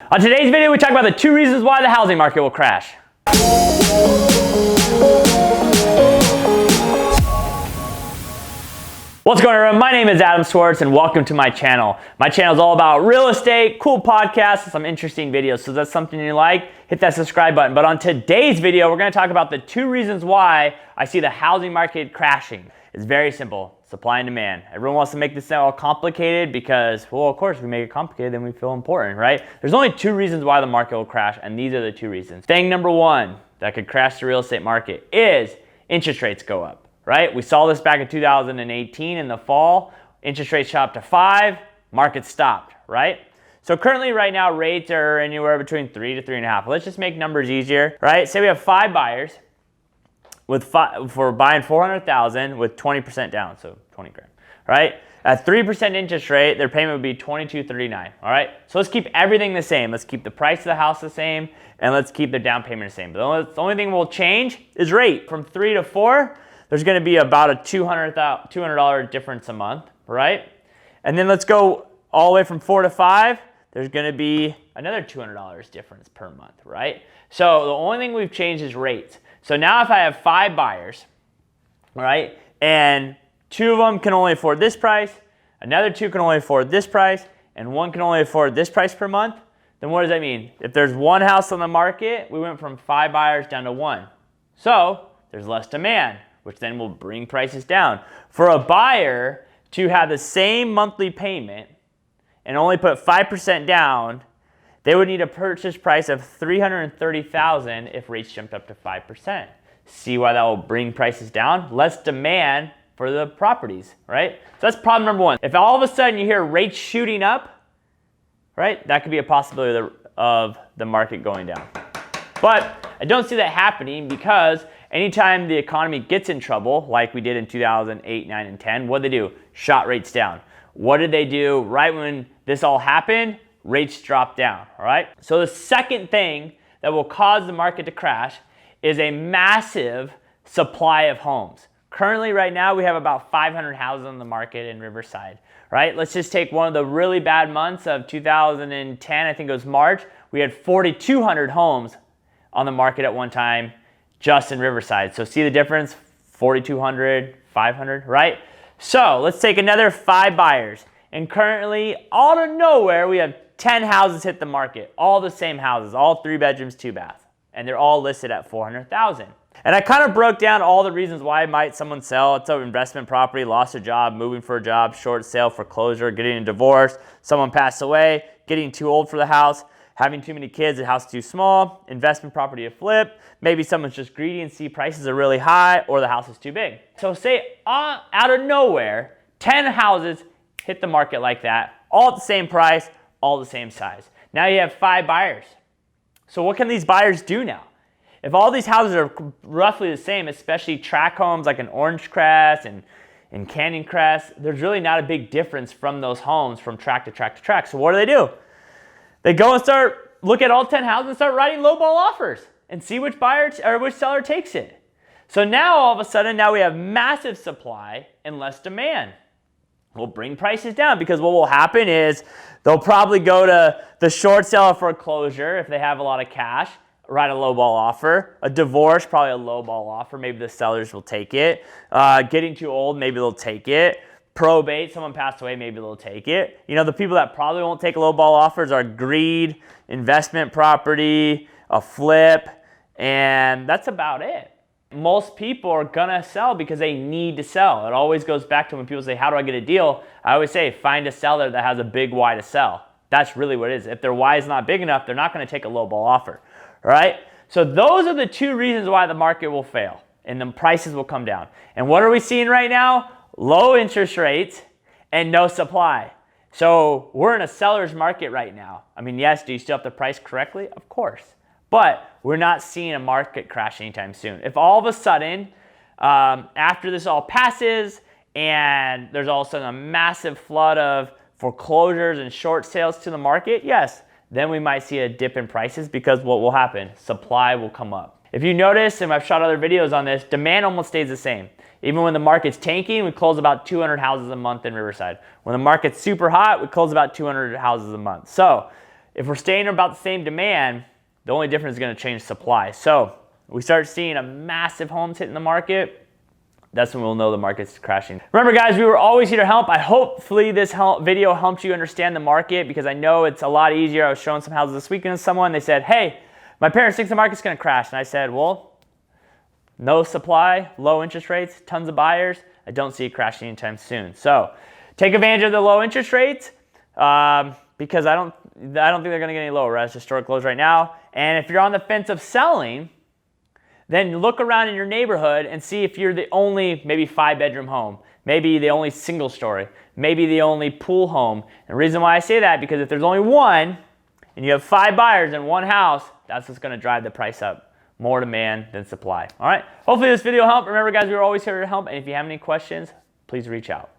On today's video, we talk about the 2 reasons why the housing market will crash. What's going on, everyone? My name is Adam Swartz and welcome to my channel. My channel is all about real estate, cool podcasts, and some interesting videos. So if that's something you like, hit that subscribe button. But on today's video, we're going to talk about the 2 reasons why I see the housing market crashing. It's very simple. Supply and demand. Everyone wants to make this sound all complicated because, well, of course, if we make it complicated, then we feel important, right? There's only 2 reasons why the market will crash, and these are the 2 reasons. Thing number 1 that could crash the real estate market is interest rates go up, right? We saw this back in 2018 in the fall. Interest rates shot up to 5, market stopped, right? So currently right now, rates are anywhere between 3 to 3.5. Let's just make numbers easier, right? Say we have 5 buyers for buying $400,000 with 20% down, so 20 grand, right? At 3% interest rate, their payment would be $2,239, all right? So let's keep everything the same. Let's keep the price of the house the same, and let's keep their down payment the same. But the only thing we'll change is rate. From 3 to 4, there's gonna be about a $200 difference a month, right? And then let's go all the way from 4 to 5, there's gonna be another $200 difference per month, right? So the only thing we've changed is rates. So now if I have 5 buyers, right, and 2 of them can only afford this price, another 2 can only afford this price, and 1 can only afford this price per month, then what does that mean? If there's 1 house on the market, we went from 5 buyers down to 1. So there's less demand, which then will bring prices down. For a buyer to have the same monthly payment and only put 5% down, they would need a purchase price of $330,000 if rates jumped up to 5%. See why that will bring prices down? Less demand for the properties, right? So that's problem number 1. If all of a sudden you hear rates shooting up, right, that could be a possibility of the market going down. But I don't see that happening because anytime the economy gets in trouble, like we did in 2008, 9, and 10, what did they do? Shot rates down. What did they do right when this all happened? Rates drop down, all right? So the second thing that will cause the market to crash is a massive supply of homes. Currently, right now, we have about 500 houses on the market in Riverside, right? Let's just take one of the really bad months of 2010, I think it was March. We had 4,200 homes on the market at one time just in Riverside. So see the difference? 4,200, 500, right? So let's take another 5 buyers. And currently, out of nowhere, we have 10 houses hit the market, all the same houses, all 3 bedrooms, 2 baths, and they're all listed at $400,000. And I kind of broke down all the reasons why might someone sell. It's an investment property, lost a job, moving for a job, short sale, foreclosure, getting a divorce, someone passed away, getting too old for the house, having too many kids, the house is too small, investment property to flip, maybe someone's just greedy and see prices are really high, or the house is too big. So say out of nowhere, 10 houses hit the market like that, all at the same price, all the same size. Now you have 5 buyers. So what can these buyers do now? If all these houses are roughly the same, especially tract homes like an Orange Crest and Canyon Crest, there's really not a big difference from those homes from tract to tract to tract. So what do? They go and look at all 10 houses and start writing lowball offers and see which buyer or which seller takes it. So now all of a sudden, now we have massive supply and less demand. We'll bring prices down because what will happen is they'll probably go to the short sale for foreclosure if they have a lot of cash, write a lowball offer. A divorce, probably a lowball offer. Maybe the sellers will take it. Getting too old, maybe they'll take it. Probate, someone passed away, maybe they'll take it. You know, the people that probably won't take lowball offers are greed, investment property, a flip, and that's about it. Most people are gonna sell because they need to sell. It always goes back to when people say, how do I get a deal? I always say, find a seller that has a big why to sell. That's really what it is. If their why is not big enough, they're not gonna take a lowball offer, all right? So those are the 2 reasons why the market will fail and the prices will come down. And what are we seeing right now? Low interest rates and no supply. So we're in a seller's market right now. I mean, yes, do you still have to price correctly? Of course. But we're not seeing a market crash anytime soon. If all of a sudden, after this all passes and there's all of a sudden a massive flood of foreclosures and short sales to the market, yes, then we might see a dip in prices because what will happen? Supply will come up. If you notice, and I've shot other videos on this, demand almost stays the same. Even when the market's tanking, we close about 200 houses a month in Riverside. When the market's super hot, we close about 200 houses a month. So if we're staying about the same demand, the only difference is going to change supply. So we start seeing a massive homes hitting the market, that's when we'll know the market's crashing. Remember guys, we were always here to help. Hopefully this video helped you understand the market, because I know it's a lot easier. I was showing some houses this weekend to someone. They said, hey, my parents think the market's going to crash. And I said, well, no supply, low interest rates, tons of buyers. I don't see it crashing anytime soon. So take advantage of the low interest rates, because I don't think they're going to get any lower. We're at historic lows right now. And if you're on the fence of selling, then look around in your neighborhood and see if you're the only maybe 5-bedroom home, maybe the only single story, maybe the only pool home. And the reason why I say that, because if there's only one and you have 5 buyers in one house, that's what's going to drive the price up. More demand than supply. All right. Hopefully this video helped. Remember guys, we were always here to help. And if you have any questions, please reach out.